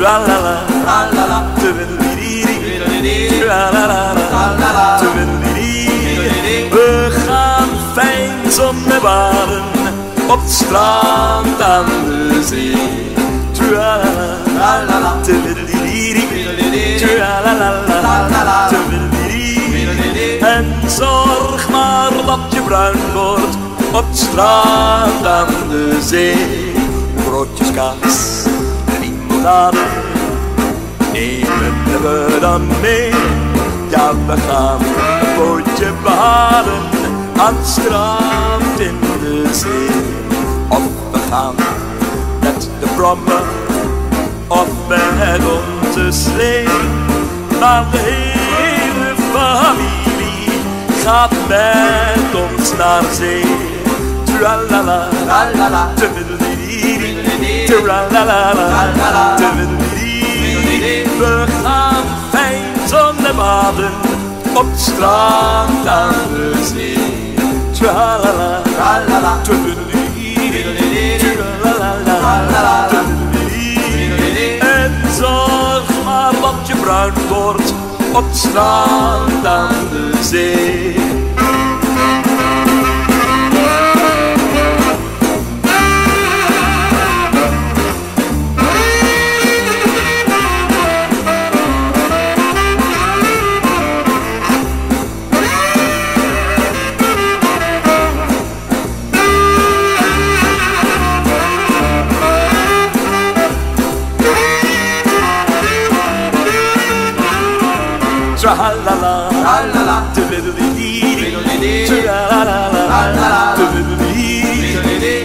Tra-la-la, tra-la-la, tra-la-la, we gaan fijn zonnebaden op het strand aan de zee. Tra-la-la, tra-la-la, en zorg maar dat je bruin wordt op het strand aan de zee. Broodjes kaas en limonade nemen we dan mee. Ja, we gaan een bootje baden aan het strand in de zee. Of we gaan met de brommer of met onze slee. Maar de hele familie gaat met ons naar zee. Tra-la-la, tra-la-la, we gaan fijn zonnebaden op het strand aan de zee. Tra-la-la, tra-la-la, en zorg maar dat je bruin wordt op het strand aan de zee. Tra-la-la, tra-la-la,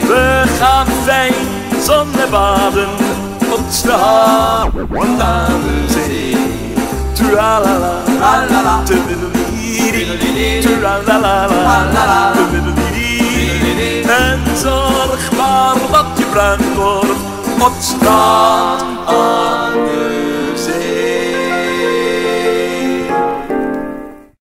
we gaan fijn zonnebaden op het strand aan de zee. Tra-la-la, tra-la-la, en zorg maar dat je bruin wordt op het strand.